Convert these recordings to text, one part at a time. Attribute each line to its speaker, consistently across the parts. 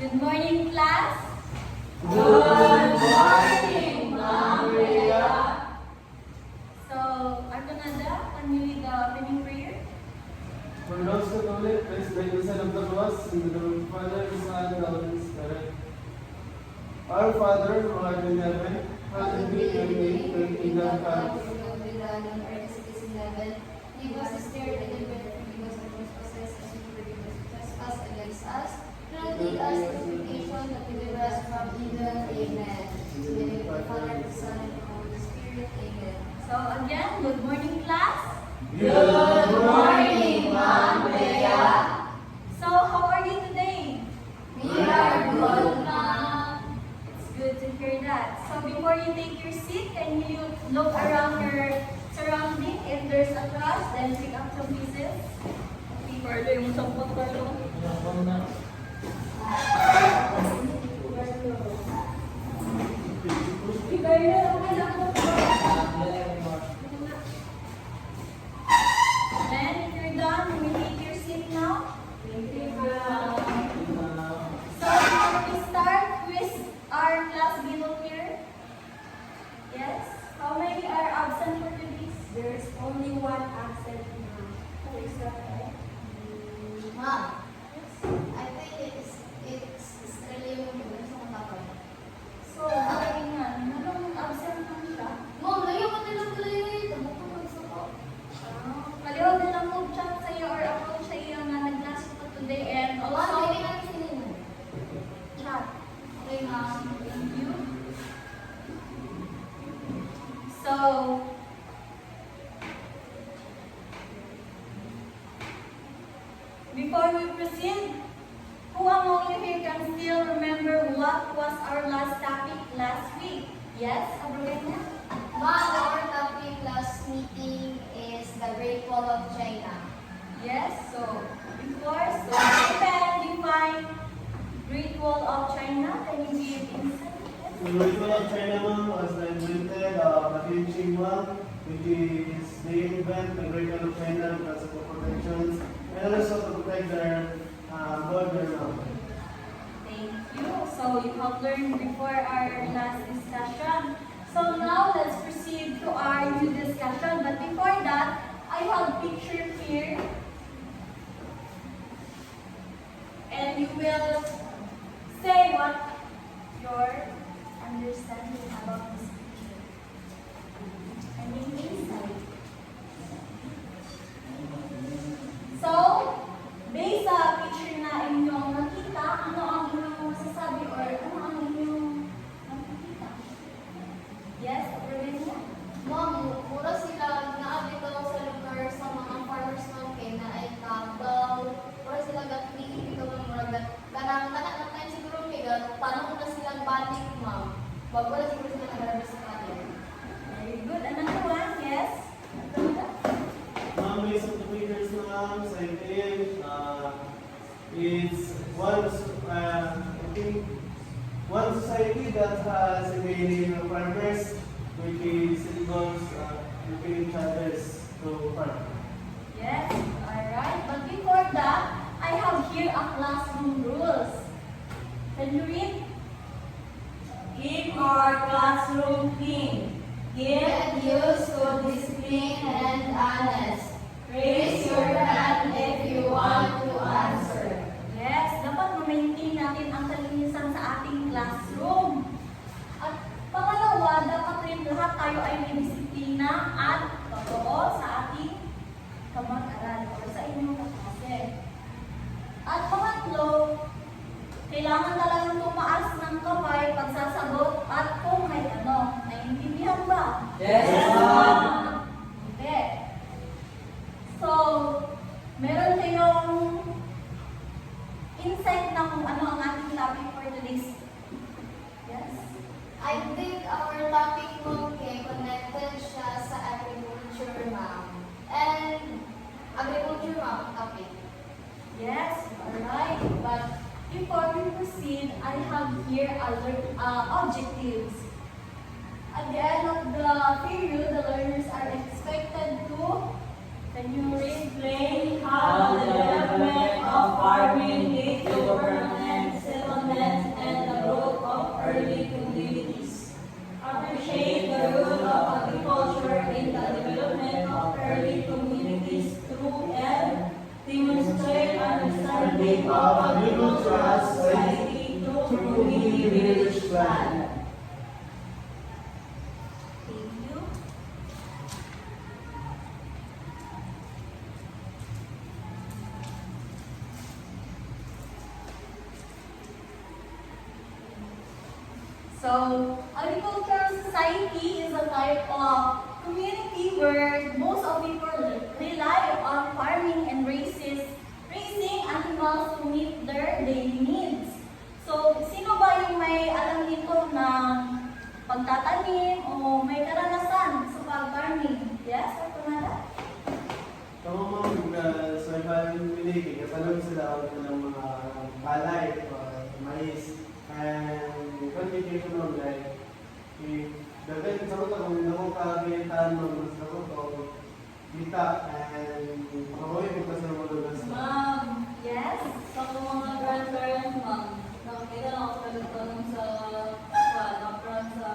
Speaker 1: Good morning, class.
Speaker 2: Good morning, Ma'am Rhea.
Speaker 1: So, Artonada, can you lead the opening prayer?
Speaker 2: For those who know it, please make the sign of the cross in the name of the Father, the Son, and the Holy Spirit. Our Father, who art in heaven, hallowed be your name, your kingdom come.
Speaker 3: Your will be done on earth as it is in heaven. Give us this day our daily bread, and forgive us our trespasses, as we forgive those who trespass against us. Do not lead us into temptation, but deliver us from evil. Amen. In the name of the Father, the Son, and the Holy Spirit. Amen.
Speaker 1: So, again, good morning, class.
Speaker 2: Good
Speaker 3: morning, Ma'am Rhea.
Speaker 1: So, how are you today?
Speaker 3: We are good, Ma'am.
Speaker 1: It's good to hear that. So, before you take your seat, can you look around your surrounding? If there's a trash, then pick up some pieces. Okay, Carlo, yung sampot, Carlo. Then, if you're done, you may take your seat now. So, before we start with our class below here, yes, how many are absent for today? There's only one absent now. Oh, is that right?
Speaker 3: Ma'am, I think it's really yung sa matapal.
Speaker 1: So, okay nga, anong absent lang siya?
Speaker 3: Ma'am, layo ko din ang tuloy. Tabok ko magsuko.
Speaker 1: Kaliwag na lang mag-chat sa iyo or approach sa iyo nga nag-class ko today and
Speaker 3: Ma'am,
Speaker 1: also
Speaker 3: hindi namin sinino.
Speaker 1: chat.
Speaker 3: Okay, ma'am.
Speaker 1: Thank you. So, before we proceed, who among you here can still remember what was our last topic last week? Yes, Abraham?
Speaker 3: Ma'am, our topic last meeting is the Great Wall of China.
Speaker 1: Yes, so before, so you can define Great Wall of China. Can you give insight?
Speaker 2: The Great Wall of China, ma'am, was invented by Qin Shi Huang, which is they invent the Great Wall of China because of the protections and also to protect their border, ma'am.
Speaker 1: Thank you. So you have learned before our last discussion. So now let's proceed to our new discussion. But before that, I have picture here. And you will say what your understanding about this picture. I mean insight. So, based sa picture na inyong nakita, ano ang inyong masasabi or ano ang inyong nakikita? Yes, Aurelina?
Speaker 3: Ma'am, puro sila naabito sa lugar sa mga farmers market na ay kabaw. Puro sila gatli dito ng muragat. Kanang tanan tayo siguro may tanong na silang balik, ma'am. Bago na siguro sila nag-harvest sa kanila.
Speaker 1: Very good. Another one, yes? Aurelina?
Speaker 2: Ma'am, based on the figures, ma'am, sa ITM, it's I think, one society that has many farmers, which is involves helping each others to farm.
Speaker 1: Yes, alright. But before that, I have here a classroom rules. Can you read? Keep our classroom clean.
Speaker 3: Get used to discipline and honest. Raise your hand if you want to answer.
Speaker 1: Yes, dapat ma-maintain natin ang kalinisan sa ating classroom. At pangalawa, dapat rin lahat tayo ay may disiplina at totoo sa ating kamag-aral o sa inyong kaklase. At pangatlo, kailangan talagang tumaas ng kamay pagsasagot at kung may tanong. Naiintindihan ba?
Speaker 2: Yes,
Speaker 1: ma'am. Hindi. So, meron kayong insight na kung ano ang ating topic for today's. Yes?
Speaker 3: I think our topic mo connected siya sa agriculture, ma'am. And agriculture, ma'am, topic.
Speaker 1: Yes, alright. But before we proceed, I have here objectives. At the end of the period, the learners are expected to, can you explain how the development of farming leads to permanent settlement of agricultural society through community village plan. Thank you. So, agricultural society is a type of community where most of people rely on farming and raising animals to meet their daily needs. So, sino ba yung may alam dito na pagtatanim o may karanasan sa pag-farming? Yes, Dr. Mala?
Speaker 2: Tama ma'am, sa ibang pinili, katanong sila ako ng mga palay, mais, and continuation of like, dagan sa ko kung nakukagayitan mo mas ako to, kita, and makabuhay mo kasi ng mga lugas.
Speaker 1: Ma'am, yes? So, kung mga grandparents, ma'am, nakakita lang ako pagkatanong sa upfront sa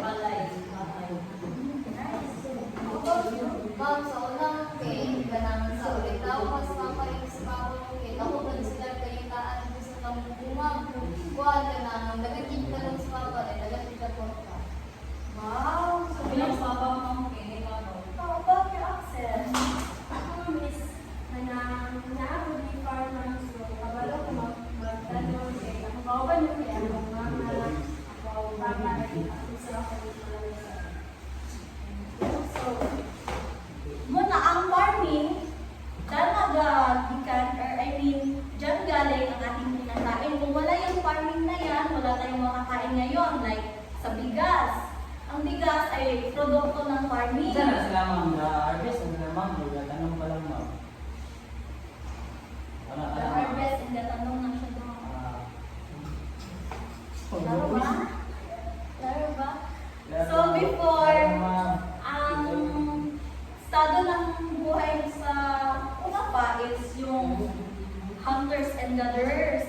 Speaker 1: balay. Nice. How about you?
Speaker 3: Ma'am, sa unang kay, kanang sa ulit tao, mas mapaling sa kapong kay, ako ba sila kayo taan gusto ng umam, kuwan ka na, nang nagkikita lang sa papa, ay nagkikita po ka.
Speaker 1: Wow! So, bilang papa ma'am, kaya ikaw. How about your accent?
Speaker 4: Ako, miss, naabot ni farmers, so, kabalo ko magtanong kay ako kauban yun kaya ako mga ako baka ako sa ako
Speaker 1: So, muna ang farming, gikan or I mean, dyan galing ang ating kinakain. Kung wala yung farming na yan, wala tayong makakain ngayon. Like, sa bigas. Ang bigas ay produkto ng farming.
Speaker 5: Sana sila ma'am, na-harvest na sila ma'am, tanong pa lang ma'am. Ano,
Speaker 1: The harvest, hindi tanong na siya doon. Laro ba? Laro ba? So, before, ang estado ng buhay sa una pa is yung hunters and gatherers.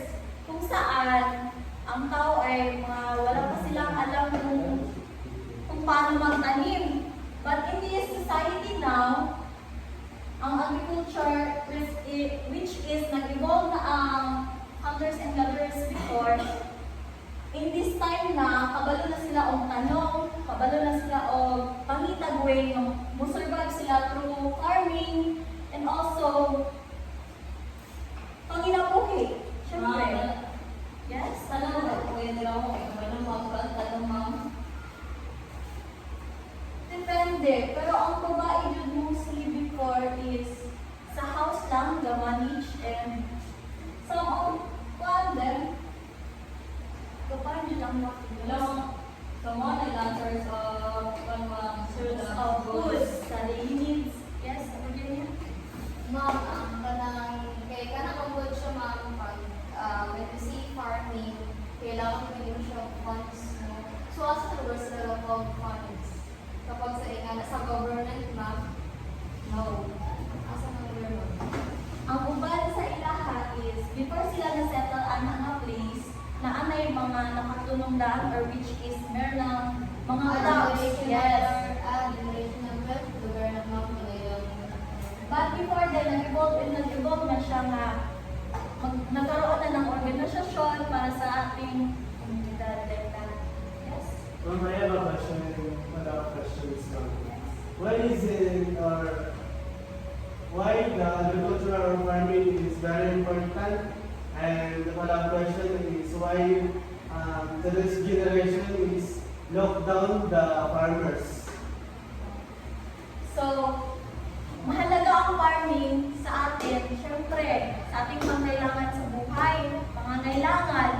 Speaker 1: Kung saan, ang tao ay wala pa silang alam kung paano magtanim. But in this society now, ang agriculture, which is nag-evolve na ang hunters and gatherers before, in this time na, kabalo na sila og tanong, kabalo na sila og pangitag way, musurvive sila through farming, and also, panginabuhi. Siyempre. Yes?
Speaker 4: Tanong ko kung hindi ako kay ano ma'am, tanong ma'am.
Speaker 1: Depende. Pero ang babae yun mostly before is sa house lang, manage and some of them, kapag nyo lang
Speaker 4: Hello, so mo nag-answer sa
Speaker 1: of goods sa daily needs. Yes, Virginia?
Speaker 3: Ma'am, ang kanang, kay kanang kabod siya ma'am, pag when we see farming, kailangan mo din siya funds, no? So, asa lugar sila ng funds? Kapag sa ingana sa government, ma'am, no. Asa na lugar mo?
Speaker 1: Ang uban sa ilaha is, before sila na-settle ang mga place, na anay mga nakatunong daan or which is meron ng mga towns. Yes.
Speaker 3: Generation ng wealth, lugar ng ma'am, ngayon.
Speaker 1: But before then, nag-evolve na siya nga nagkaroon na ng organisasyon para sa ating komunidad. Yes?
Speaker 2: Ma'am, I have a question, without questions now. What is it, or why the agricultural farming is very important? And the follow-up question is why the next generation is lock down the farmers?
Speaker 1: So, mahalaga ang farming sa atin, syempre, sa ating pangailangan sa buhay, pangangailangan,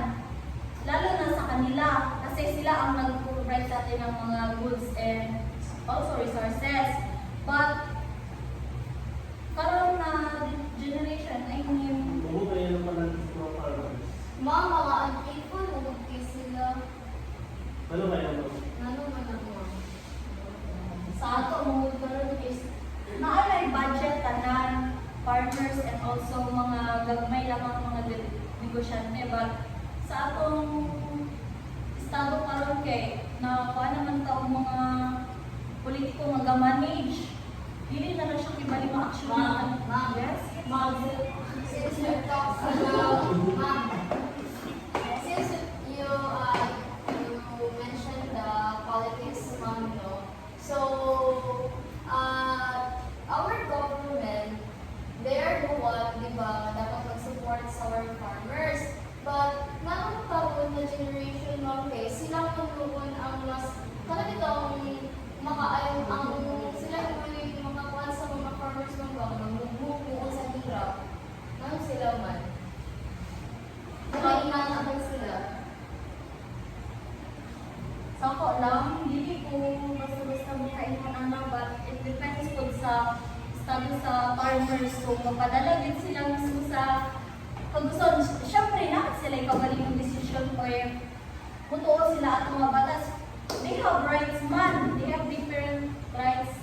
Speaker 1: lalo na sa kanila, kasi sila ang nag-provide sa atin ng mga goods and also resources. But, karoon na generation, I mean,
Speaker 2: Buo kayo ng mga farmers.
Speaker 3: Ma'am, mga ungrateful, nabugti sila.
Speaker 2: Ano kaya mo?
Speaker 3: Ano man ang ma'am?
Speaker 1: sa ato mga karon is naay budget tanan partners and also mga gagmay lamang mga negosyante but sa atong estado karon kay na kuha naman ta og mga politiko nga manage Dili na siya kibali ma-action
Speaker 3: Ma'am.
Speaker 1: Yes.
Speaker 3: Since you talk about, ma'am, since you mentioned the politics, ma'am, no? So, our government, they are the one, di ba, dapat mag-support sa our farmers. But, naman karoon na generation, ma'am, sila kung ang mas, kanang itong makaayon ang sila yung makakuha sa mga farmers ng bang magmumukul sa hirap. Ano sila man? Nakaimangan sila.
Speaker 1: Sa ako lang, hindi ko basta-basta makaingon anak, but it depends po sa estado sa farmers. So, mapadala din sila mismo sa pag-gusto. Siyempre, na sila ikabaling yung decision or mutuo sila at mga batas. They have rights man. They have different rights.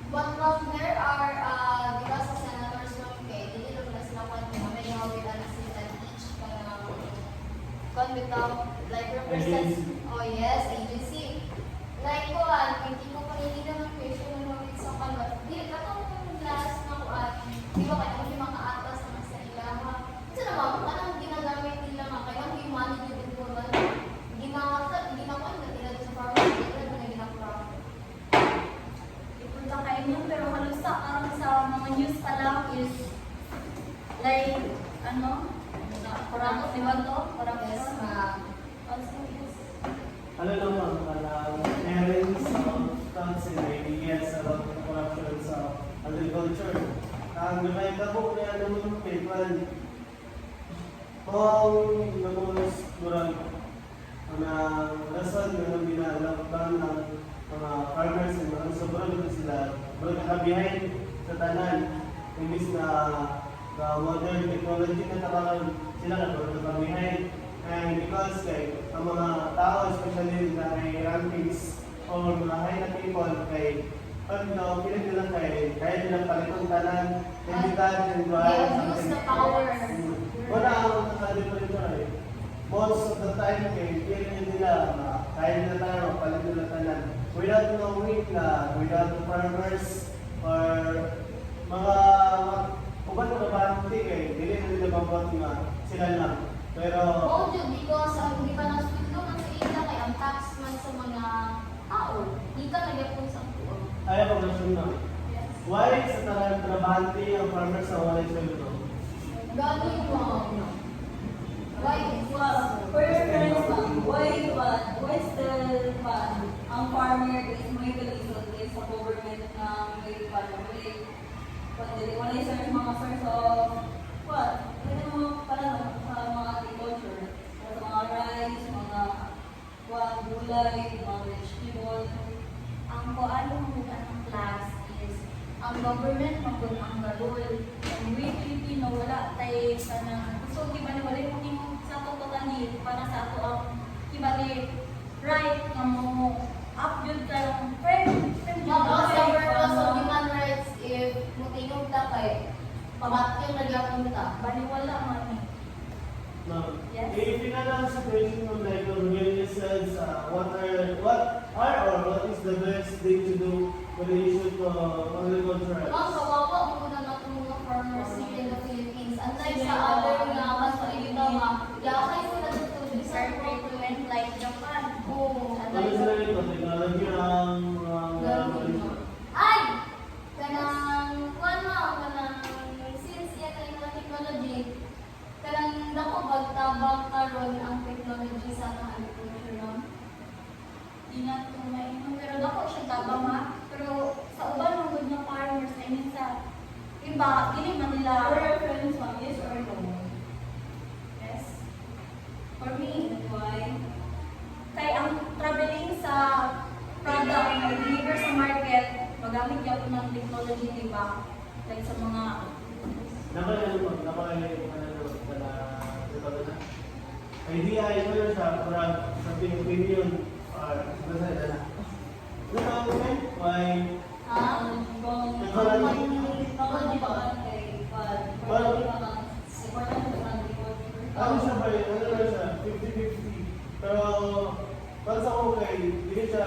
Speaker 3: But ma'am, there are, di ba sa senators ng hindi lang na sila may hawin na sila each kan without like represent.
Speaker 2: Agency.
Speaker 3: Oh yes, agency. Like ko, hindi ko paniligan ng question ng mga sa kanwa. Di, katong last na ko, di ba kaya may mga atas na sa ilaha. Kasi naman, anong ginagamit nila nga, kaya hindi money yung informal. Ginawa na nila sa farmers, hindi na ginawa.
Speaker 1: Ipunta kayo niyo, pero halos sa mga news pa lang is like, kurang di ba to? Kurang
Speaker 3: Yes,
Speaker 1: yes,
Speaker 3: ma'am.
Speaker 1: also is
Speaker 2: Ano naman, parents thoughts and ideas about the corruption sa agriculture. Ang gamay ka po na naman ng paper, kung naman kurang na rason na binalakban ng mga farmers and mga sobrang ito sila, behind sa tanan, imbis na modern technology na takalan sila na behind. And because ang mga tao, especially na may rankings or mga high na people, pag pilit nila kaya nilang palitong tanan, entitat, and
Speaker 3: They abuse the power.
Speaker 2: wala ang nakadifferensya most of the time, pilit nila, kaya nila tayo, palit nila tanan. Without knowing na, without the farmers, or mga uban na bahati hindi na nila mabot nga sila lang. Pero,
Speaker 3: Oh, Jude, because hindi pa nasundo man sa ila kay ang tax man sa mga tao. Hindi ka nagyapon sa tuon.
Speaker 2: ayaw ko na siya na.
Speaker 3: Yes.
Speaker 2: Why sa trabahante ang farmers sa wala sweldo?
Speaker 3: Gani mo. Why?
Speaker 1: for your friends, why still ang farmer is may kalisod sa government ng may wala yung search mga source of what? Pwede mo pala sa mga agriculture, sa mga rice, mga gulay, mga vegetable. Ang kuano ng class is ang government magkun ang galol. And we Filipino wala tayo sana. So di ba ni wala yung sa totally para sa ato ang kibali right nga mo upload ka lang friend
Speaker 3: Mga sa purpose of human rights, if mutingog ta kay pamatyo na gyapon ta.
Speaker 1: baliwala man ni.
Speaker 2: No.
Speaker 1: Yes.
Speaker 2: If you have a situation of like Rogelio says, what is the best thing to do when the issue to agriculture?
Speaker 3: Mga kawawa mo na natong mga farmers here in the Philippines. Unlike sa other nga mas malito nga, yakay sila dito sa
Speaker 1: Start treatment like Japan.
Speaker 3: Oo.
Speaker 2: Ano sila ito? Technology ang
Speaker 3: Ay! Kanang, since yan ay mga technology, kanang dako bagtabang karon ang technology sa mga agriculture, no?
Speaker 1: Di na ito mainom. Pero dako siya tabang ha. Pero sa uban ng good na farmers, I mean sa iba, dili man nila reference on yes or no. Yes. For me, why? Kay ang traveling sa product na deliver sa market, magamit yan po ng technology, di ba? Like sa mga
Speaker 2: idea ito yun sa opinion or basta na. Ano ang comment? Why? Ano siya ba? Ano na siya? 50-50. Pero, para sa ako kay, hindi siya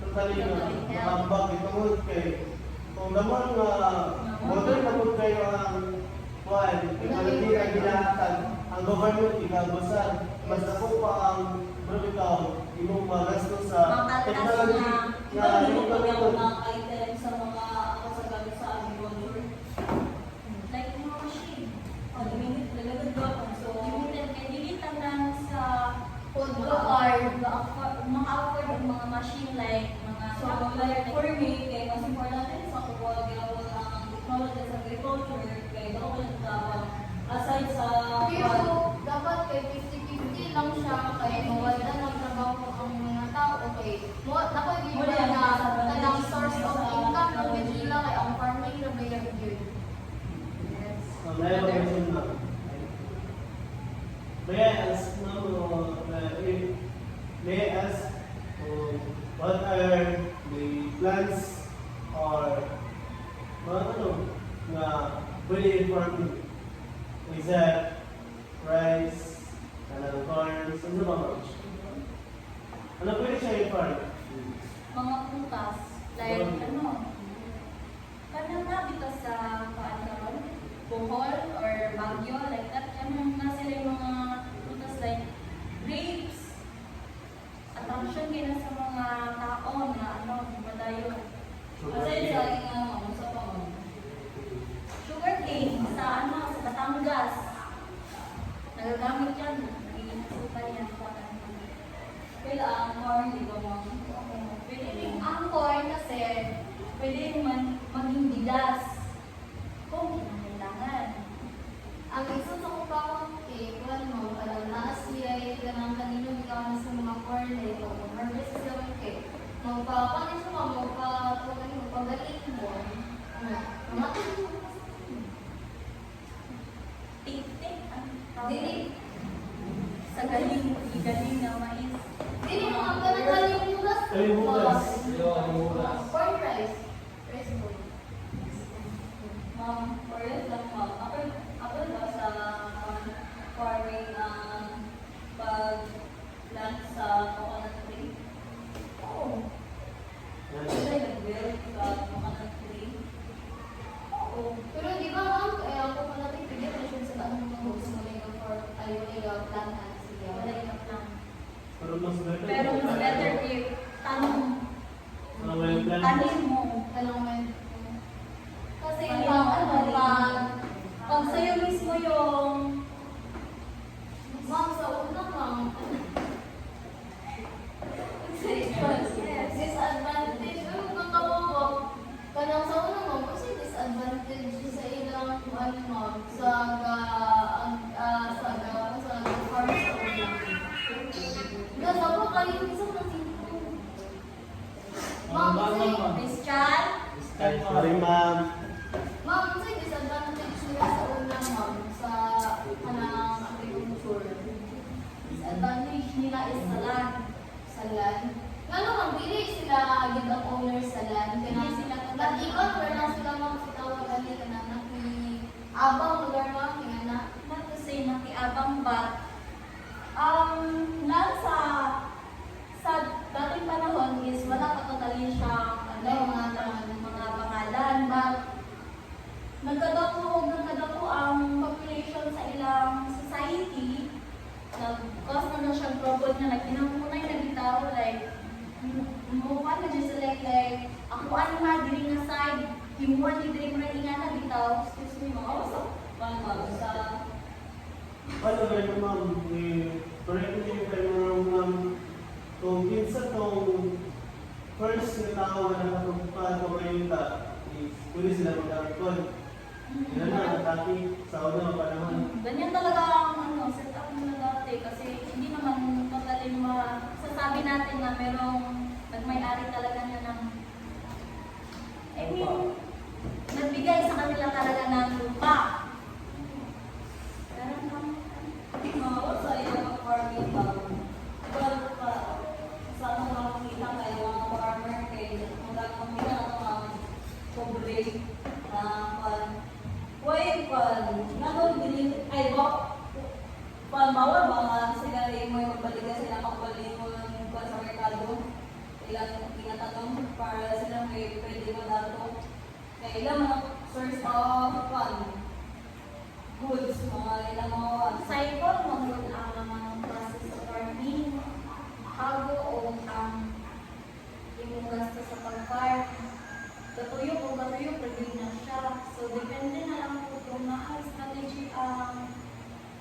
Speaker 2: totally makambak. Itungod kay, kung naman modern na po kayo ang kuhan, technology na ginahatag, ang government ikagusan, mas ako pa ang ikaw, imong magastos sa technology na imong gamiton.
Speaker 1: item sa mga kasagamit sa agriculture. Like mga machine. O, limited talaga doon. So, limited kay dilitan lang sa
Speaker 3: Food
Speaker 1: maka-afford ang mga machine like mga like for me, kay mas important sa kuha ginawag ang technology sa agriculture, kay dapat dapat aside sa
Speaker 3: Pero dapat kay 50-50 lang siya kay mawala ng trabaho ang mga tao. Okay. Mo nako di mo na kanang source of income ng Bigila kay ang farming na bayad yun. Yes.
Speaker 2: May I ask, may I ask what are the plants or na pwede farming? Is that rice, corn, ano ba mga? Ano pwede siya i-farm?
Speaker 1: mga prutas like kanang nabita sa karon Bohol or Baguio like that kanang na sila yung mga prutas like grapes attraction kina sa mga tao na madayo kasi sa sa sugar cane sa sa Batangas nagagamit yan nagigisukan yan kaya ang corn di ba mo
Speaker 3: Ang corn kasi
Speaker 1: pwede maging bigas kung kinakailangan.
Speaker 3: ang isa sa kupakang cake, mo, parang naasiyay ka ng kanino ikaw sa mga corn eh, kung harvest sa yung cake. Magpapanin siya mo, magpagaling mo.
Speaker 1: Tik-tik ang
Speaker 3: Dili.
Speaker 1: sa galing na mais.
Speaker 3: Dili mo, ang kanang bulas.
Speaker 2: Kalimutas.
Speaker 3: Corn rice. Rice bowl.
Speaker 1: Ma'am, for it lang ma'am. Ako ba sa farming pag-plant sa coconut tree? Oo. Kasi nag-build sa coconut tree. Oo.
Speaker 3: Pero di ba ma'am, kaya ako pa natin pwede na siya sa tanong ng gusto mo lang for tayo lang plantan siya.
Speaker 1: Wala yung plan.
Speaker 2: Pero mas better.
Speaker 1: Pero mas better if tanong,
Speaker 2: Ano ba yung plan?
Speaker 1: tanim mo.
Speaker 3: Tanong
Speaker 1: Kasi
Speaker 3: Pag-
Speaker 1: pag sa'yo mismo yung
Speaker 3: ma'am, sa una ma'am, disadvantage, pero kung nakawawag, kanang sa una ma'am, kasi disadvantage sa ilang ma'am, sa farm sa una. Nasa kayo isa na sino. Ma'am, kasi,
Speaker 1: Christian,
Speaker 2: Sorry, ma'am.
Speaker 3: ma'am, kasi disadvantage nila sa una ma'am, sa kanang agriculture. Disadvantage nila is sa land. Sa land. Ngano ma'am, dili sila agad ang owner sa land. Kaya sila tatikan, wala lang sila ma'am sa tawag gali ka na abang lugar ma'am, kaya na.
Speaker 1: not to say nakiabang but nasa sa dating panahon is wala pa totally siyang mga pangalan but nagkadako ang population sa ilang society nag-cause na siyang trouble na nagkinampunay na bitaw like mukha na dyan sila like ako ano nga diri nga side himuan ni diri mo na ingana bitaw excuse me mga wasa sa
Speaker 2: Ano ba yung ma'am? Correct me if I'm wrong, ma'am. Kung kinsa tong first na tao na nakapagpato ngayon is pwede sila mag-arikon. Yan na, dati sa una panahon.
Speaker 1: ganyan talaga ang setup nila dati kasi hindi naman totally masasabi natin na merong nagmay-ari talaga na ng I mean, nagbigay sa kanila talaga ng lupa. Pero sa ilang farming sa mga makikita kayo mga farmer kayo magkakamita na mga pobre nagawin din ay bawal mga sila rin mo yung magbalikan sila makabalik mo sa merkado ilang tinatanong para sila may pwede mo dato Kaya ilang mga source of goods, mga ilang mga cycle, mga ang process of farming, hago o ang imong gasto sa pag-farm. Katuyo o katuyo, pwede na siya. So, depende na lang po kung naka-strategy ang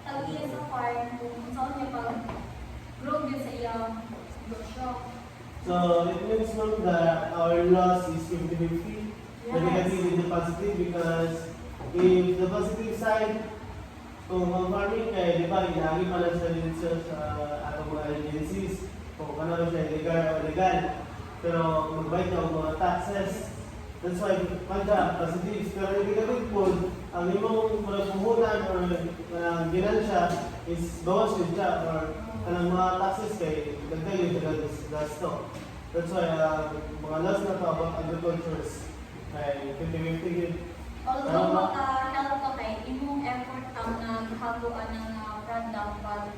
Speaker 1: tag-iya sa farm, kung saan niya pag-grow din sa iyang negosyo.
Speaker 2: So it means ma'am that our loss is 50-50. The negative and the positive because if the positive side, kung ang farming kay, di ba, inagi pa lang siya din siya sa atong mga agencies, kung ano siya illegal o legal, pero magbayad ka ng mga taxes. That's why, pagka positives, pero hindi ka rin po, ang imong puhunan or ginansya is bawas yun siya or kanang mga taxes kay dagdag yun siya gasto. That's why, mga loss na pa about agricultures ay 50-50 yun.
Speaker 1: Although maka-help ka kay imong effort ang naghaguan ng product but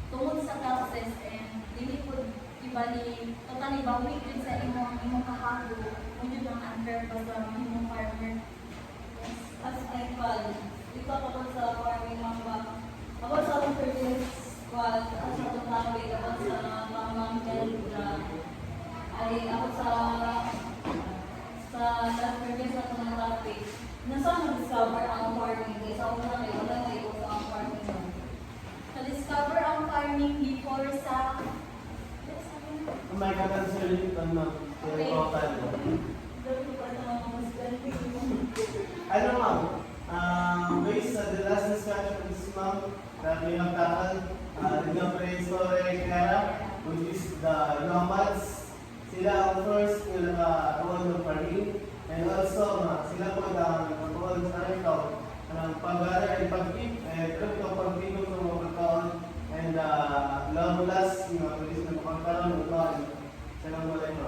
Speaker 1: tungod sa taxes and dili po ibali totally bawi din sa imong kahago kung yun ang unfair pa sa imong farmer. Yes. As I call, dito ako sa farming mga ako sa akong previous squad, at sa akong topic, ako sa mamang Kendra, ay ako sa last previous na itong topic. Nasa na-discover ang farming guys. Ako na kayo, wala kayo sa ang farming mo. Na-discover ang farming before sa...
Speaker 2: May kakansalit ang total. Ano ma'am, based sa the last discussions ma'am, that we have tackled, nag-brainstorm Clara, which is the nomads. Sila ang first na nakatuon ng farming. And also, sila po nagkakaroon sa ito ng pag-aaral and pag-keep, and ito pag-keep ng mga pagkaon, and last, yung pwede na pagkaroon ng pagkaon, sila mo ito.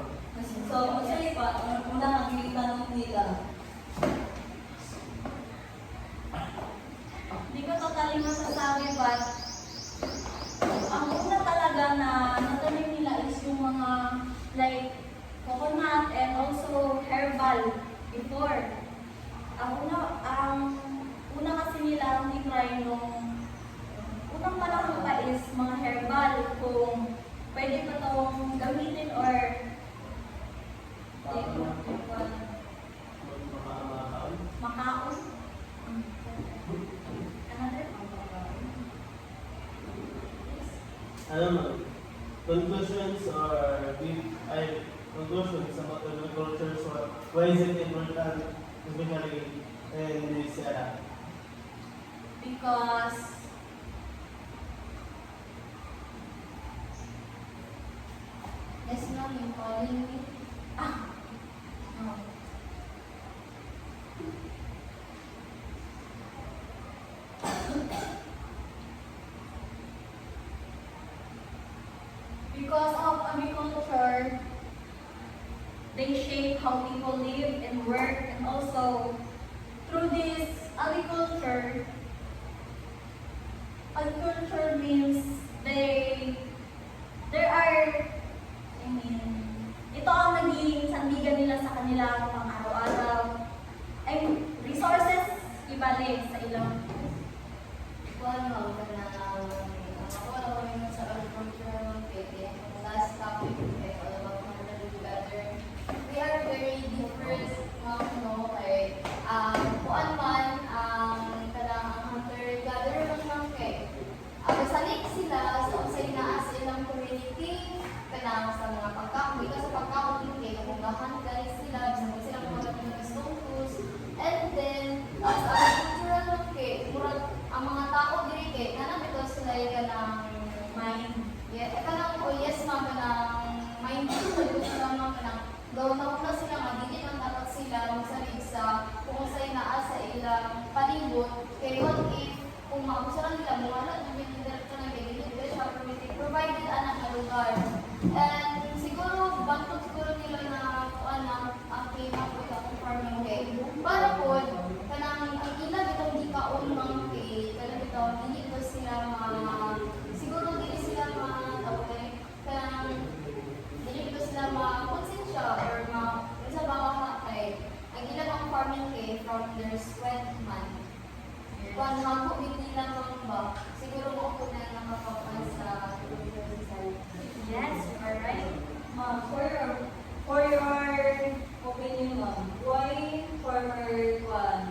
Speaker 1: So, kasi pa, una nagtanong nila. Hindi ko totally masasabi, but ang una talaga na natanim nila is yung mga like coconut and also herbal before. Ang una kasi nila ang try nung unang panahon pa is mga herbal kung pwede pa itong gamitin or makaon.
Speaker 2: Ano ma'am, conclusions or conclusions about agriculture, so why is it important, especially in this era?
Speaker 1: Because
Speaker 3: Yes, ma'am, yung calling me.
Speaker 1: no. Because of agriculture, they shape how people live and work, and also through this agriculture means ito ang naging sandigan nila sa kanilang pang-araw-araw. Ay, resources, ibalik sa ilang.
Speaker 3: Ako kami sa agriculture pwede. Last topic, all about hunter together. We are very different, no? Kay, kuan man, kanang hunter-gatherer man lang kay. Kasalik sila sa inaas ilang community, kanang sa mga pagkaon. Because sa pagkaon, kay kabunggahan guys sila, sa sila mga nag-stones. And then, as agricultural lang kay, murag ang mga tao diri kay kanang ito sila kanang mind. Yeah, kanang yes ma'am kanang mind sila ma'am kanang gawin na sila madili ang dapat sila magsalig sa kung sa inaas sa ilang palibot kay what if kung mausaran nila mawala na may direkta na kay dili siya permitted provided anak na lugar. And siguro bangkot siguro nila na kuan na ang klima ko sa farming kay para po kanang ang ilang itong gikaon mang kay kanang ito dili ko sila siguro dili sila kanang dili ko sila konsensya or sa bawa kay ang ilang ang farming siguro ako na nakakapan sa society.
Speaker 1: Yes, you are right. Ma'am, for your opinion, ma'am, why farmer kwan?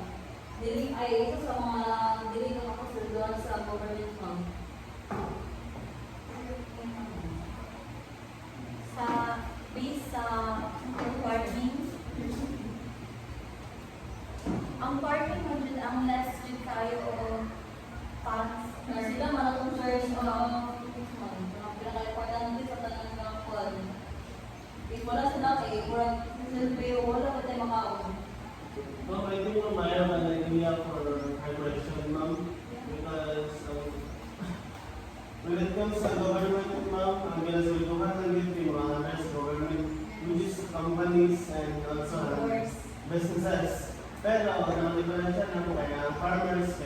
Speaker 1: Dili ay ito sa mga dili na makasulod sa government, ma'am. Sa base sa farming, ang farming mo dyan ang less dyan tayo o funds na sila maratong church o pinaka-important din sa tanang mga kwan. If wala sila kay murag silbi o wala pa tayo makaon.
Speaker 2: Ma'am, I think ma'am, I have an idea for her question, ma'am. Because when it comes to government, ma'am, ang ginasuluhan ng yung mga nurse government, which is companies and also businesses. Pero, ang diferensya ng kaya farmers,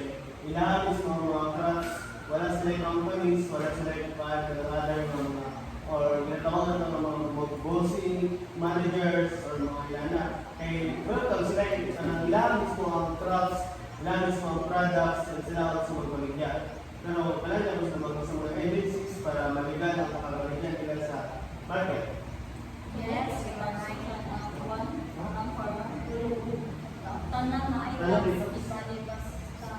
Speaker 2: ilahan is mga crops, wala sila companies, wala sila other mga or ginatawag na mga bossing managers or mga ilana. Kaya, welcome sila ang ilahan mismo ang crops, ilahan mismo ang products, at sila ako sa magbaligya. Pero, wala niya gusto sa mga agencies para maligan ang pakabaligyan nila sa market.
Speaker 1: Yes, you are right. Ang farmer. Tanang na ay
Speaker 2: Tanang
Speaker 1: sa
Speaker 2: dito.
Speaker 1: isalibas sa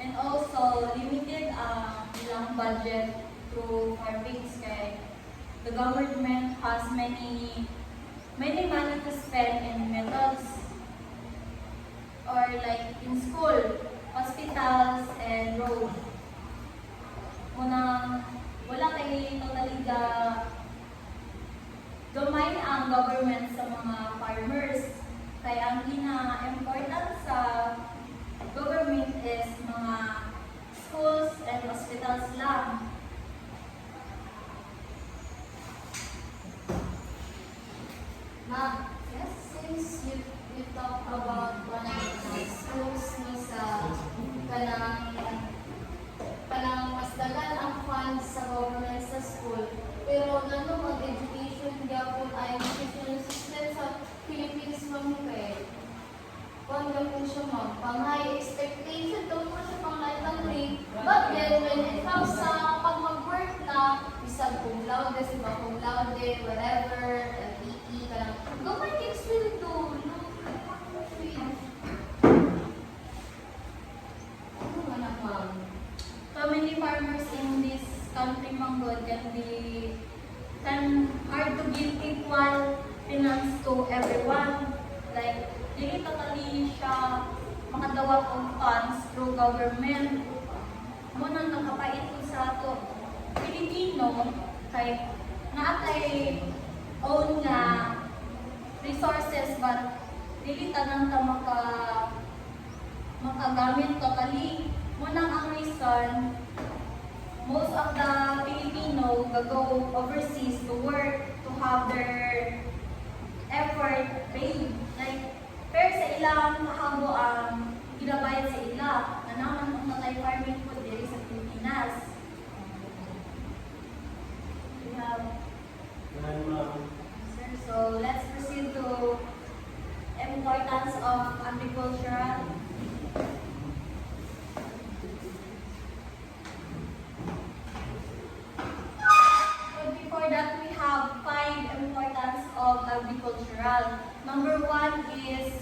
Speaker 1: and also limited ang ilang budget through farmings kay the government has many money to spend in methods or like in school, hospitals, and roads. Unang wala kay totally gamay ang government sa mga farmers. Kaya ang ina-important sa government is mga schools and hospitals lang.
Speaker 3: Ma'am, yes, since you talk about one of the schools no sa kanang mas dagan ang funds sa government sa school, pero nano ang education gyapon ay education system sa Philippines ma'am kay kung gyapon siya ma'am, pang high expectation daw mo siya pang lahat rate, but then when it comes sa pag mag-work na bisag cum laude, siba cum laude, whatever, LPE, kanang government gives will do, no? Ano nga na ma'am?
Speaker 1: So many farmers in this country, Manggod, can hard to give equal finance to everyone. Like, dili totally siya makadawat og funds through government. Muna nakapait ko sa ato Pilipino kay naatay own nga resources but dili tanan ta makagamit totally. Muna ang reason most of the Filipino go overseas to work to have their effort paid. Like, pero sa ilang kahabo ang ginabayad sa ila, na naman ang natay farming po diri sa Pilipinas. We have,
Speaker 2: Yan, ma'am.
Speaker 1: sir, so let's proceed to importance of agricultural. But before that, we have 5 importance of agricultural. Number 1 is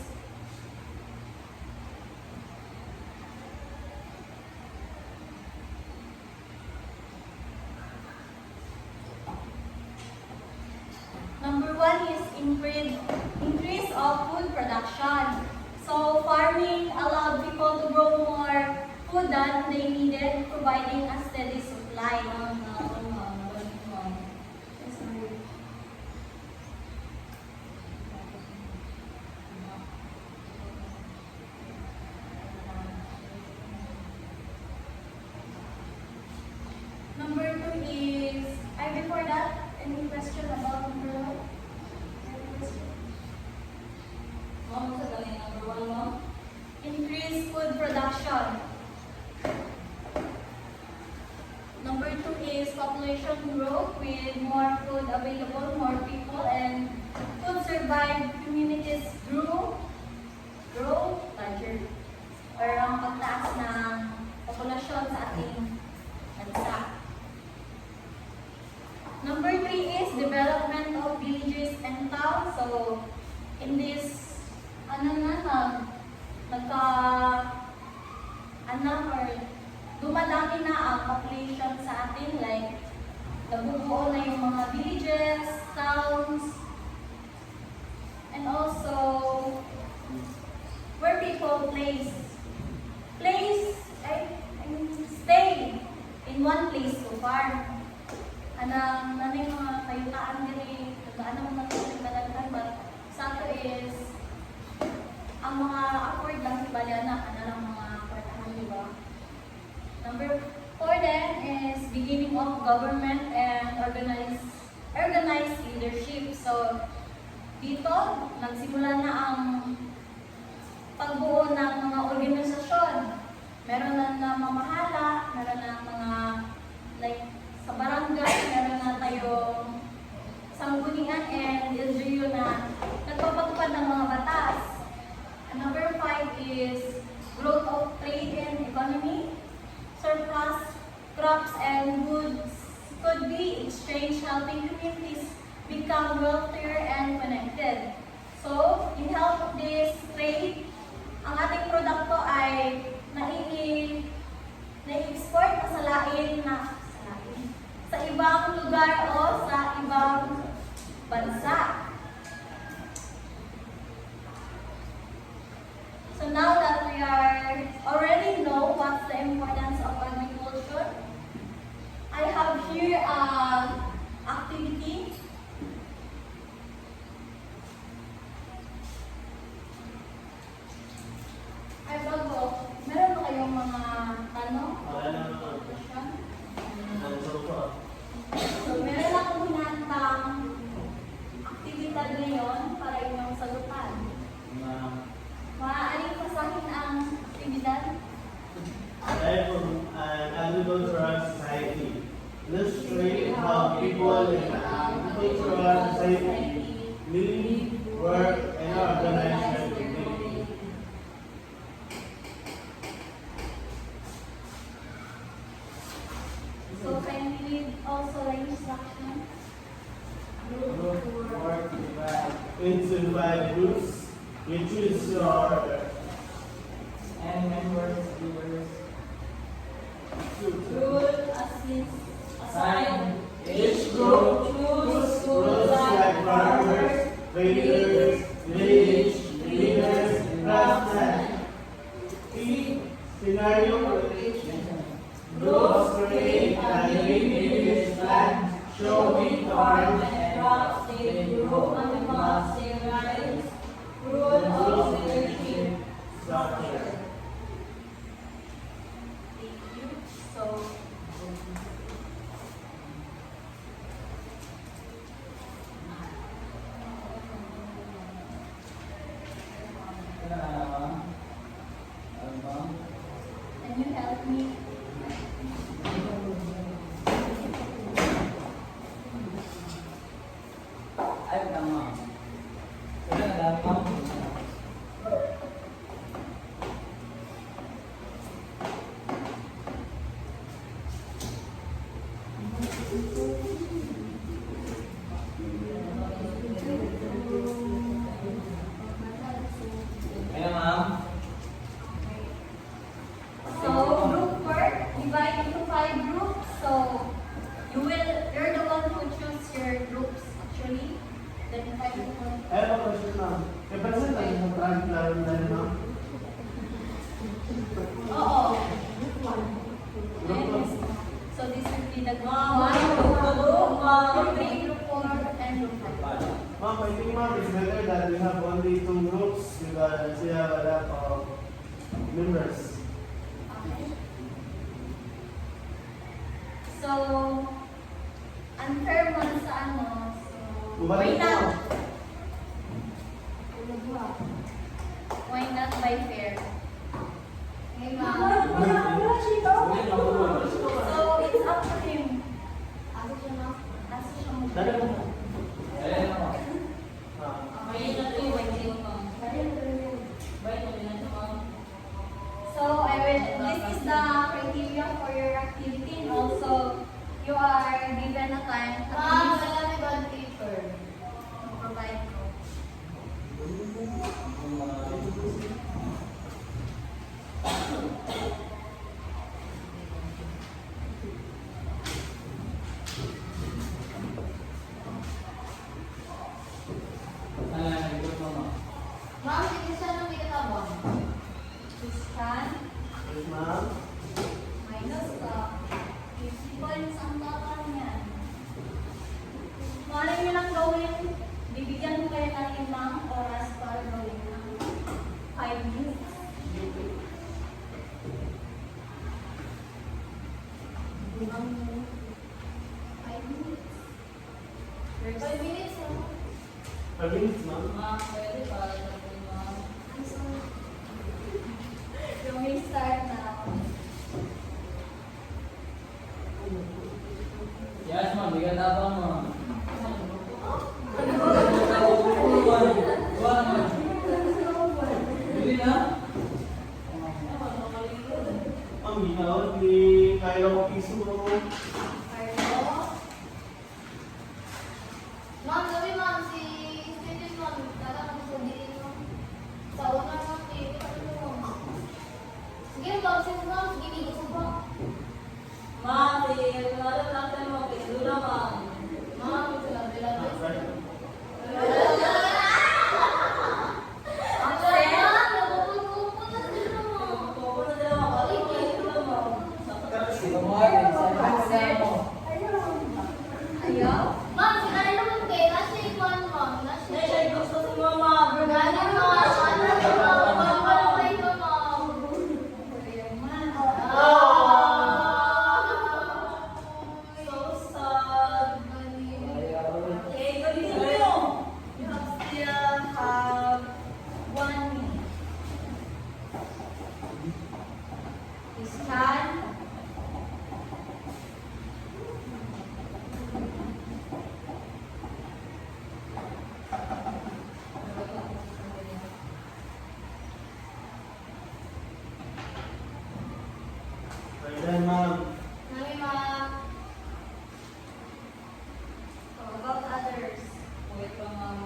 Speaker 1: increase of food production. So farming allowed people to grow more food than they needed, providing a steady supply. Number 2 is, before that, any question about number 1? Any question? Mom, sa galing number 1 mo? Increase food production. Number 2 is population growth with more food available, more people, and food survive, communities grow larger. or dumadami na ang population sa atin, like nabubuo na yung mga villages, towns, and also where people stay in one place to farm. Anang nanay mga kayutaan diri, kagaano mo nang kadaghan, but sa ato is ang mga afford lang bali anak lang mga kwartahan, di ba? Number 4 then is beginning of government and organized leadership. So dito nagsimula na ang pagbuo ng mga organisasyon. Meron na namamahala, meron na mga like sa barangay, meron na tayong sanggunian and LGU na nagpapatupad ng mga batas. And number 5 is growth of trade and economy. Surplus crops and goods could be exchanged, helping communities become wealthier and connected. So, in help of this trade, ang ating produkto ay nai-export na sa ibang lugar o sa ibang bansa. So now that we already know what's the importance of agriculture, I have here an activity. Ay, bago, meron ba kayong mga tanong?
Speaker 2: Wala na naman.
Speaker 1: Question?
Speaker 2: Answer pa.
Speaker 1: So, meron akong hinantang aktibidad ngayon para inyong sagutan. Maaaring pasahin ang aktibidad?
Speaker 2: Life from an agricultural society. Illustrate how people in an agricultural society live, work, and organize their activity.
Speaker 1: So, can we read also the instructions?
Speaker 5: Group work divide
Speaker 2: Into 5 groups, you choose your
Speaker 5: and members leaders
Speaker 1: Rule, assist, assign.
Speaker 5: each group
Speaker 1: Choose,
Speaker 2: roles like farmers, traders, village leaders, craftsmen. Scenario groups create a living village plan showing farm and
Speaker 1: crops, they grow, animals, they rise. Rule of leadership.
Speaker 2: structure.
Speaker 1: Thank you. So, can you help me?
Speaker 5: ay tama. Kaya dapat Kaya ma'am,
Speaker 1: So, group work, divide into 5 groups. So, you're the one who choose your groups actually. Then 5 groups.
Speaker 2: I have a question now. Represent tayo sa transplant na ma'am.
Speaker 1: Oo.
Speaker 2: Group
Speaker 1: Yes.
Speaker 2: one.
Speaker 1: So, this will be the group 1, group 3, group 4, and group 5.
Speaker 2: Ma'am, I think ma'am, it's better that we have only 2 groups because we have a lot of members.
Speaker 1: Okay. So, unfair man sa ano. So, why not? Why not by fair?
Speaker 3: Hey, ma'am.
Speaker 1: So, it's up to him.
Speaker 3: Ako siya, ma'am.
Speaker 1: Nasa siya mo.
Speaker 2: Dali mo.
Speaker 5: kaya mo.
Speaker 2: Ah.
Speaker 1: So, this is the criteria for your activity, and also you are given a time at
Speaker 3: Ma'am,
Speaker 1: least
Speaker 3: wala may bond paper.
Speaker 1: to provide ko.
Speaker 2: Yes, ma'am.
Speaker 1: Minus ka. 50 points ang total niyan. Maaari nyo lang gawin, bibigyan ko kayo ng limang oras para gawin ng 5 minutes. Limang 5 minutes.
Speaker 3: 5 minutes lang.
Speaker 2: 5 minutes, ma'am.
Speaker 5: Ma'am, pwede pa. Ma'am.
Speaker 3: I'm sorry.
Speaker 1: Yung may start na ako.
Speaker 5: Yes, ma'am. Bigat abang, ma'am. Bili na?
Speaker 2: Ang ginawa ni Kyla Piso.
Speaker 3: Ma'am, sabi ma'am, si student ma'am, talagang gusto din ma'am. Sa una ma'am, eh, sabi ko ma'am. Sige, ma'am, sige ma'am, sige, gusto ba?
Speaker 1: Ma'am, ano lang tayo mo, pinula ma'am.
Speaker 3: Ma'am, gusto lang, bilang
Speaker 1: Ang
Speaker 3: Ma'am,
Speaker 1: sen?
Speaker 3: napupupo na sila ma'am.
Speaker 1: Popo na dalawa, balik kayo sila ma'am.
Speaker 5: Kumari, saan mo?
Speaker 1: Ayaw?
Speaker 3: Ma'am, sinanay naman kayo, nasa ikuan ma'am, nasa
Speaker 1: Hindi siya gusto sa mga ma'am.
Speaker 3: Gana ma'am, ano ma'am, ma'am, ano kayo ma'am?
Speaker 1: Ayaw man. So sad. Okay, continue. You still have 1 minute. Stand.
Speaker 2: Ayan, ma'am.
Speaker 3: Nami ma'am.
Speaker 1: How about others?
Speaker 5: Wait pa, ma'am.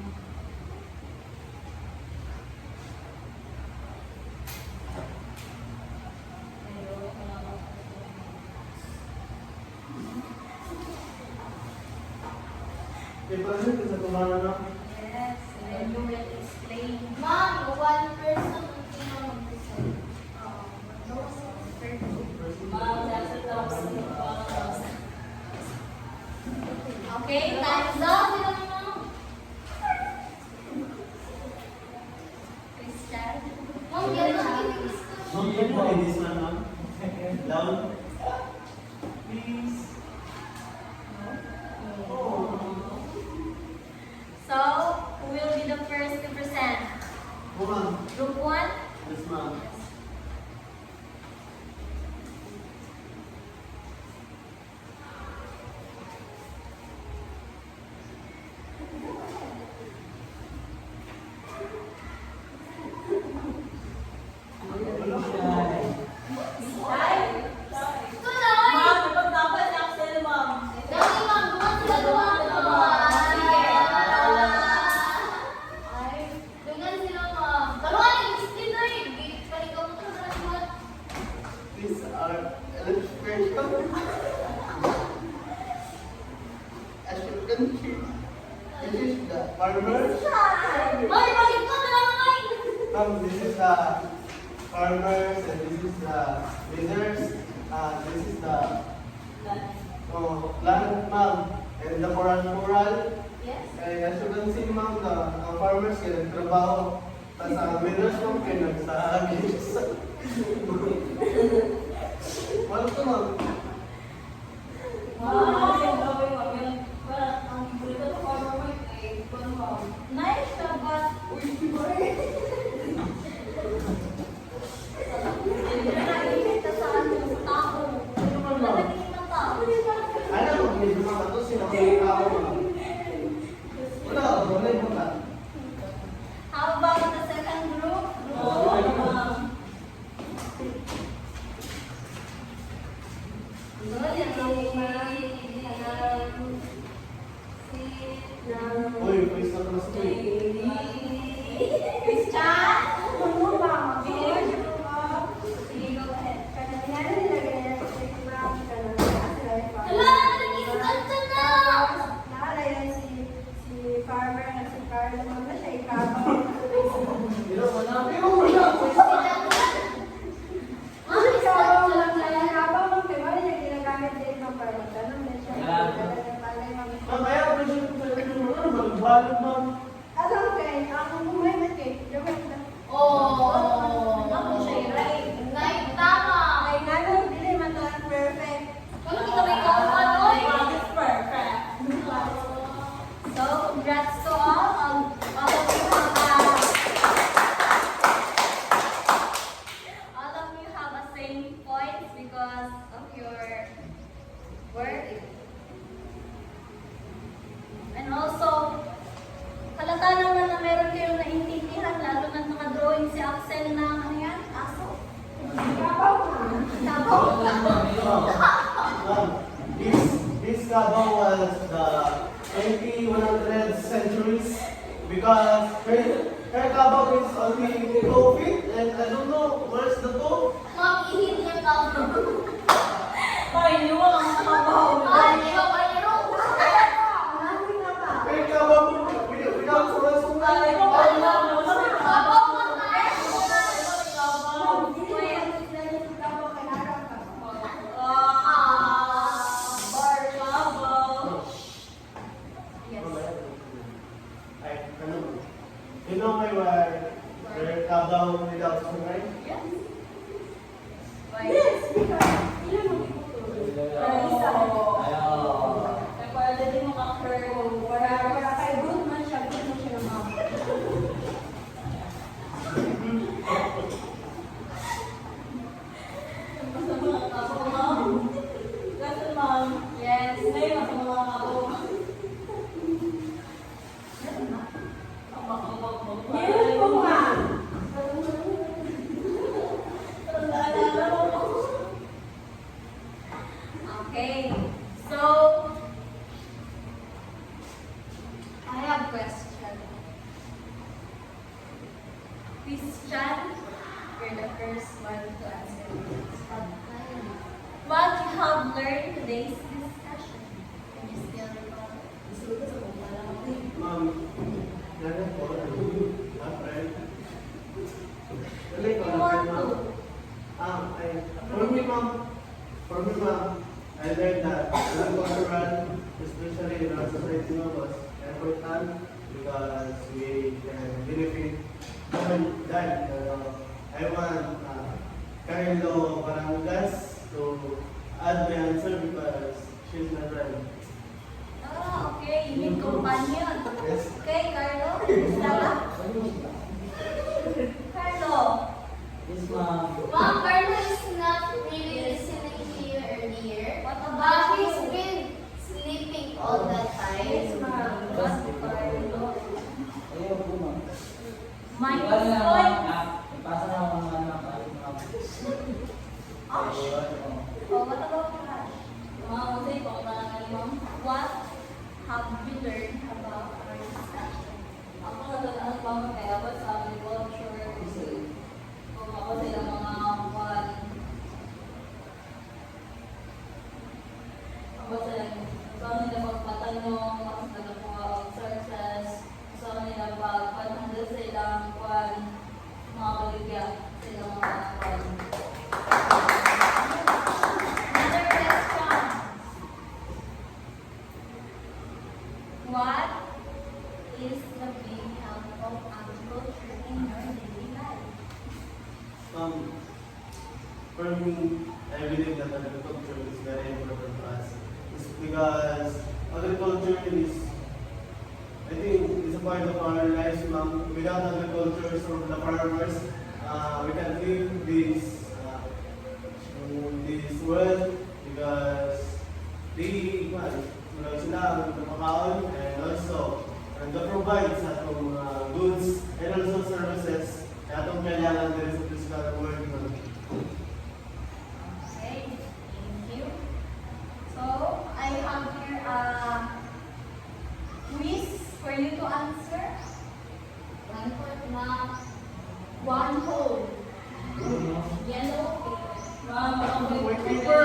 Speaker 2: I-present ko sa kumana na.
Speaker 1: Yes, and you will explain.
Speaker 3: Ma'am, one person ang pinamag-decide.
Speaker 5: Ma'am, nasa tapos na pa.
Speaker 1: Okay, time's
Speaker 3: Daw,
Speaker 1: up.
Speaker 3: sila ma'am.
Speaker 1: Christian.
Speaker 3: Ma'am, yan lang kinikis ko.
Speaker 2: Ma'am, can you play this one, ma'am? Down. Please. Oh.
Speaker 1: So, who will be the first to present?
Speaker 2: Oh, ma'am.
Speaker 1: Group 1?
Speaker 2: Yes, ma'am.
Speaker 3: Ito na, oy!
Speaker 1: Ma'am, kapag dapat Axel, ma'am.
Speaker 3: Dami ma'am, dumaan sila dumaan Ay, dumaan sila ma'am. Taruhan, explain na rin. Palikaw mo talaga naman.
Speaker 2: These are illustration. As you can see, this is the farmers.
Speaker 3: Ay, palikaw na naman ay!
Speaker 2: This is the farmers and this is the leaders. This is the land, ma'am, and the coral.
Speaker 1: Yes.
Speaker 2: As you can see, ma'am, the farmers kaya nagtrabaho. Tapos ang leaders mo kaya nagsagis. Wala ito, ma'am.
Speaker 1: Nice job, but nakikita sa ano, tao. Nalagay ng tao.
Speaker 2: Ano mo, medyo mga ito, sinakita ako, ma'am. Wala, wala yung mga.
Speaker 1: How about the second group?
Speaker 2: Uy, please not mas ito eh.
Speaker 1: Christian?
Speaker 4: Ano ba?
Speaker 1: Sige, go ahead.
Speaker 3: Hala, nagkikita na!
Speaker 2: Pero wala, pero wala.
Speaker 1: because of your work. And also, halata naman na meron kayong naintindihan, lalo na nakadrawing si Axel na ano yan, aso.
Speaker 4: Kabaw ka.
Speaker 1: Tabaw.
Speaker 2: This Cabao was the 2100 centuries because her Cabao is only 2 feet and I don't know where's the toe.
Speaker 3: Ma'am, ihit niya ka.
Speaker 1: Ay, niwang ang tabaw.
Speaker 3: Ay, iba pa niyo.
Speaker 4: Nanoy na ka.
Speaker 2: Her Cabao without someone
Speaker 1: Ay,
Speaker 3: Kabaw ka na.
Speaker 4: Hindi mo yan dahil sa kabaw kay harap ka.
Speaker 2: You know my word, her Cabao without someone.
Speaker 4: Yes, because ilan mo iputol? Isa. Para kay good man siya, good man siya ng mama.
Speaker 1: Yes.
Speaker 4: Yes, po nga.
Speaker 1: Okay. So,
Speaker 3: I have question.
Speaker 1: Christian, you're the first one to answer this. What you have learned today's discussion? Can you still recall?
Speaker 2: Nana po, friend.
Speaker 1: If you want to.
Speaker 2: For me, ma'am, I learned that agricultural, especially in our society, was important because we can benefit from that. I want Carlo Barangas to add my answer because she's my friend.
Speaker 1: Ah, okay. You need companion.
Speaker 2: Yes.
Speaker 1: Okay, Carlo. Stella? Carlo.
Speaker 5: Yes, ma'am.
Speaker 3: Ma'am, Carlo is not really listening to you earlier.
Speaker 1: What
Speaker 3: But
Speaker 1: about
Speaker 3: he's
Speaker 1: you?
Speaker 3: been sleeping all the time.
Speaker 4: Yes, ma'am.
Speaker 1: What, Carlo?
Speaker 5: Ayaw po, ma'am.
Speaker 1: Minus
Speaker 5: Iwan na,
Speaker 1: point.
Speaker 5: ma'am. Ipasa na ako ng anak.
Speaker 1: Ash.
Speaker 5: Ayun,
Speaker 1: Oh, what about Ash? Ma'am, say po, ma'am. What have you learned about our discussion?
Speaker 6: Ako natalaan pa ako kaya ba sa agriculture kasi kung ako sila mga kwan ako sila gusto nila magpatanong tapos nagakuha og sources gusto nila pag-handle sa ilang kwan mga baligya sa ilang mga kwan.
Speaker 1: Another question. What is the big help of agriculture in your daily life?
Speaker 2: For me, I believe that agriculture is very important for us. It's because agriculture is, I think, is a part of our lives, ma'am. Without agriculture, so the farmers, we can live this world because they, well, sila napakaon and also they provide sa atong goods and also services na atong kailangan din sa physical world.
Speaker 1: Okay, thank you. So, I have here a quiz for you to answer.
Speaker 3: One foot, ma'am.
Speaker 1: One whole. Yellow paper.
Speaker 6: Ma'am, ako
Speaker 2: Wait, paper,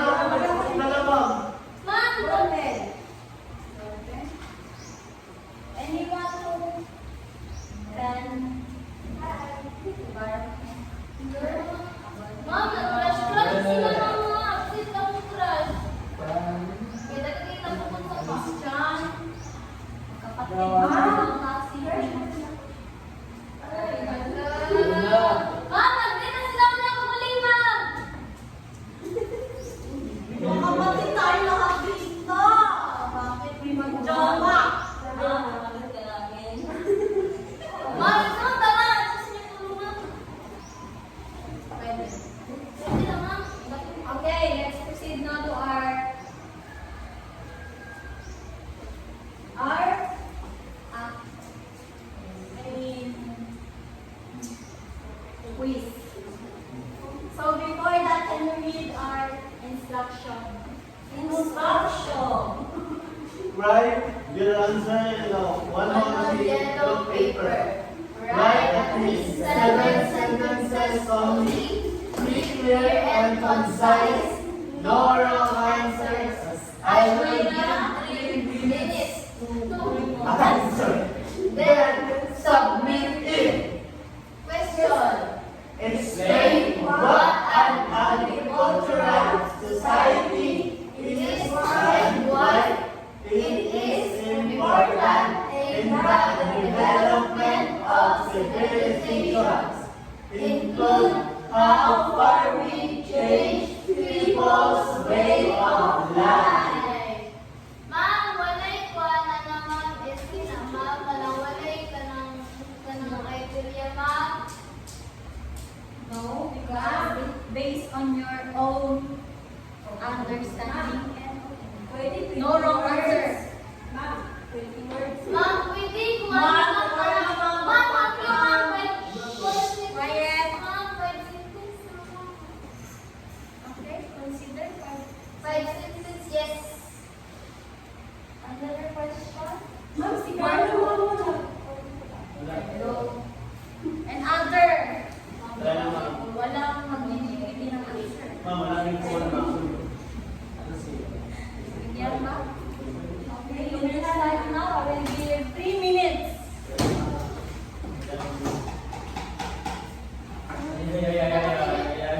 Speaker 4: Instruction.
Speaker 1: Instruction.
Speaker 2: Write your answer in a one on yellow paper. Write at least 7 sentences only. Be clear and concise. No wrong answers. I will give 3 minutes to answer. Then submit it.
Speaker 3: Question.
Speaker 2: Explain what an agricultural society is and why it is important in the development of civilizations. Include how far we change people's way of life.
Speaker 3: Ma'am, walay ko na naman is ma'am, walay ka ng criteria, ma'am.
Speaker 1: No, because based on your own understanding and no wrong answers.
Speaker 4: Ma'am, 20 words.
Speaker 3: Ma'am, pwede ko
Speaker 1: Ma'am,
Speaker 3: ma'am,
Speaker 1: Quiet.
Speaker 3: Ma'am, 5 sentences, ma'am.
Speaker 1: Okay, consider
Speaker 3: 5 sentences, yes.
Speaker 1: another question.
Speaker 4: Ma'am, si Carlo muna.
Speaker 5: Wala.
Speaker 1: And other.
Speaker 2: Wala naman.
Speaker 1: Walang magbibigay ng answer.
Speaker 2: Ma'am, maraming po na
Speaker 5: Ano siya?
Speaker 1: Bigyan ba? Okay, you will start now. I will give 3 minutes.
Speaker 5: Ay.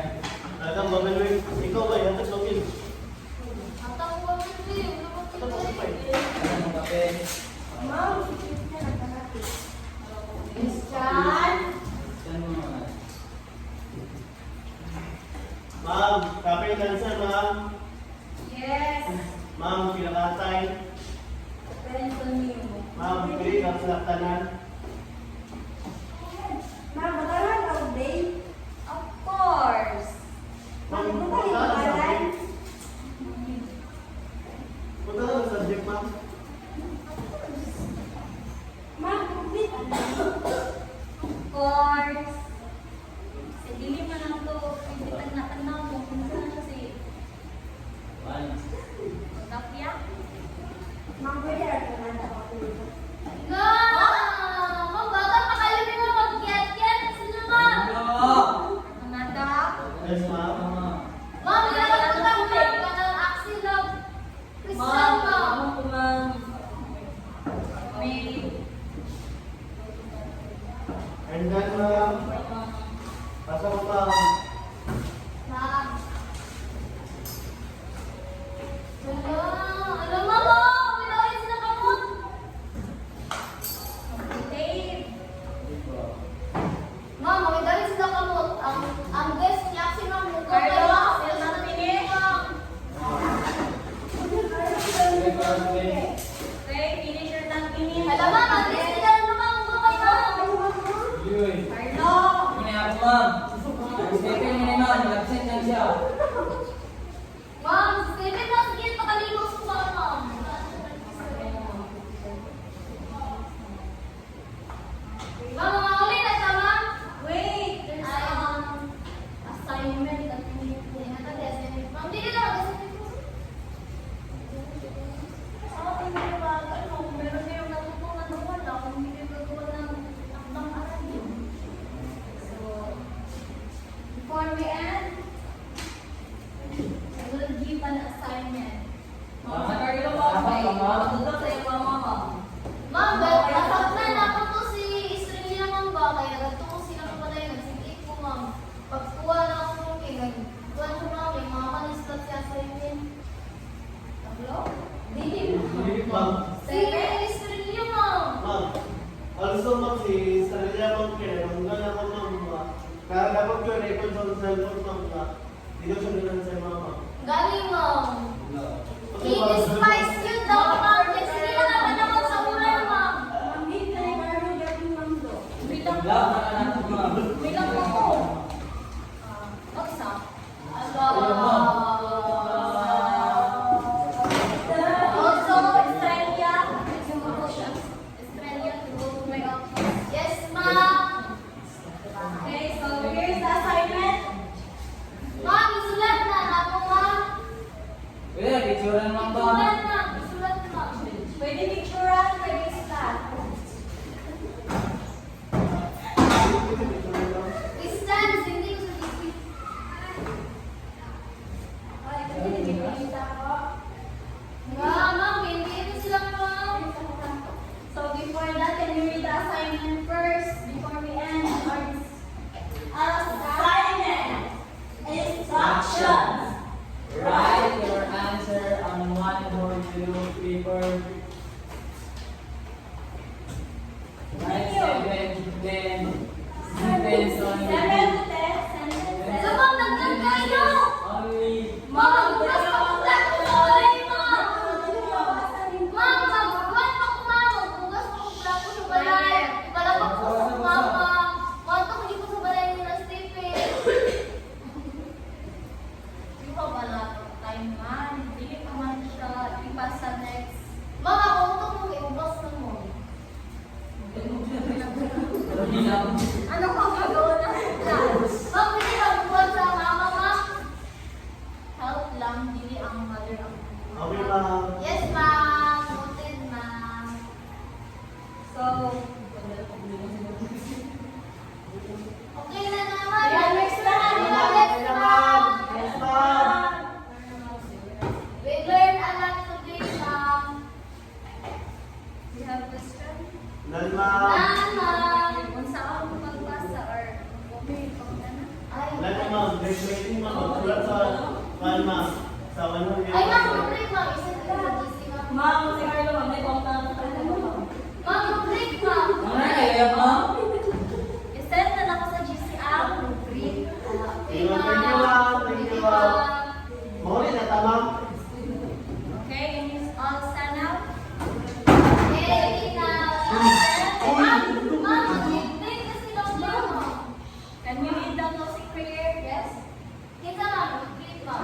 Speaker 2: Atang babaluin. Ikaw ba? Atang login.
Speaker 3: Atang ko man din,
Speaker 2: Atang kapay.
Speaker 5: Ano ang kape?
Speaker 4: Ma'am, si Cynthia nagkalapit.
Speaker 1: Question.
Speaker 5: Saan mo naman?
Speaker 2: Ma'am, copy and answer, ma'am.
Speaker 1: Yes.
Speaker 2: Ma'am, pinakatay.
Speaker 1: Pencil you.
Speaker 2: Ma'am, pili ka sa tanan.
Speaker 4: Ma'am, magalan ka day.
Speaker 1: Of course.
Speaker 2: Ma'am,
Speaker 4: Ma'am,
Speaker 2: punta
Speaker 4: magalan
Speaker 2: ka
Speaker 4: ka
Speaker 2: sa
Speaker 4: day.
Speaker 2: subject. Punta ka sa subject, ma'am.
Speaker 4: Ma'am, complete.
Speaker 1: Of course. Sa dilim na lang to. Pwede tanaw mo. Pinsa na siya si
Speaker 5: One.
Speaker 1: Tapia.
Speaker 4: Ma'am, pwede ako na nakapulot.
Speaker 3: No! Ma'am, baka makalimutan mo mag-get-get. Sino, ma'am?
Speaker 1: Anada.
Speaker 2: Yes, ma'am.
Speaker 3: Ma'am, dapat ko lang ma'am ka ng axil of Christian, ma'am.
Speaker 1: May
Speaker 2: And then, ma'am, pasok ko pa.
Speaker 3: Ma'am. Alam mo, ma'am, pinawin sila kamot.
Speaker 1: Dave.
Speaker 3: Ma'am, pinawin sila kamot. Ang guest niya, si ma'am, mukha
Speaker 1: Carlo,
Speaker 3: kayo.
Speaker 1: still not finished?
Speaker 3: Ma'am.
Speaker 1: Okay, finish your tang finish.
Speaker 3: Alam, ma'am, ang guest nila naman, mukha kayo.
Speaker 5: Yun.
Speaker 1: Carlo.
Speaker 5: Ini ako, ma'am. Stephen ni ma'am. Absent lang siya.
Speaker 3: Ma'am, Stephen, mas gil pakalimos ko ba, ma'am? Ma'am, mga ulit na siya, ma'am.
Speaker 1: Wait, there's assignment that we need to
Speaker 3: Ma'am, hindi na mag-assignment ko.
Speaker 1: Sa ating mga meron kayong natutunan na wala kung hindi kayo gagawa ng akdang aralin. So, before we end, I will give an assignment.
Speaker 5: Ma'am,
Speaker 6: Carlo,
Speaker 5: Dapat ka, ma'am.
Speaker 6: Matutulog sa iyo, mama.
Speaker 3: Ma'am, nasaktan ako to si Estrella, ma'am, ba? Kaya nagto ko sila kapatay, nagsikip ko, ma'am. Pagkuha na ako nung nagkuhan ko, ma'am, yung mga kanistat siya sa inyo. Tablo? Dili,
Speaker 2: Ma'am,
Speaker 3: Si Estrella, ma'am.
Speaker 2: ma'am. Also, ma'am, si Sarilla, ma'am, kaya kung gano'n ako, ma'am, kaya dapat ko record sa cellphone, ma'am, hindi ko siya ganun sa ma'am.
Speaker 3: Galing, ma'am.
Speaker 2: Okay, ma'am.
Speaker 3: I-despise you daw, ma'am. Sige na naman naman sa ulan, ma'am.
Speaker 4: Ma'am, hindi na yung Carlo gawin, ma'am, do.
Speaker 1: Wait lang
Speaker 5: Wala
Speaker 1: po.
Speaker 5: ka na natin, ma'am.
Speaker 1: Wait lang po. Baksa. Also, Estrella, you will push us. Estrella to go to my office.
Speaker 3: Yes, ma'am.
Speaker 1: Okay, so here's the assignment.
Speaker 3: Ma'am, isulat na ako, ma'am.
Speaker 5: Write your answer on one board blue paper. Write 7 to 10 sentences on
Speaker 1: 7 to 10 sentences.
Speaker 3: Sabang nagdan kayo!
Speaker 5: only.
Speaker 3: Mama, magbukas pa kung plato sa balay, ma! Mama, magbukas pa kung mama! Magbukas pa kung plato sa balay! Ikalabak ko sa mama! Mata ko dito sa balay ni na Stephen!
Speaker 1: Di ba wala time man? Dili pa man siya. Ipa sa next.
Speaker 3: Mama, kung ito mo, iubos na mo.
Speaker 1: Ano ka gagawin ng class?
Speaker 3: Ma'am, pwede lang buwan sa mama, ma'am?
Speaker 1: Help lang, dili ang mother ang
Speaker 2: Okay, ma'am.
Speaker 3: Yes, ma'am. Noted, ma'am.
Speaker 1: So,
Speaker 3: Okay na naman.
Speaker 1: Yeah, next na.
Speaker 3: Next, ma'am.
Speaker 2: Yes, ma'am.
Speaker 3: We learned a lot today, ma'am.
Speaker 1: we have question?
Speaker 2: None, ma'am.
Speaker 3: Ma'am.
Speaker 1: Kung saan mo magbasa or okay, pag ano?
Speaker 3: Ay,
Speaker 2: None, ma'am. Graduating, ma'am. Magsulat sa one, ma'am. Sa 100.
Speaker 3: Ay, ma'am, mag-break, ma'am. Isa na yung GC, ma'am.
Speaker 6: Ma'am, si Carlo, ma'am, may pangtang sa kanya, ma'am.
Speaker 3: Ma'am, mag-break, ma'am.
Speaker 5: Mga kaya mo?
Speaker 1: I-send na lang ko sa GC ang rubric.
Speaker 3: Okay,
Speaker 2: Thank you, ma'am. Thank you, ma'am. Maulit na tama.
Speaker 1: Okay, and you all stand up.
Speaker 3: Okay, na. Ma'am, ma'am, mag-break kasi daw niya, ma'am.
Speaker 1: Can we read the closing prayer?
Speaker 3: Yes. Kita, ma'am, mag-break, ma'am.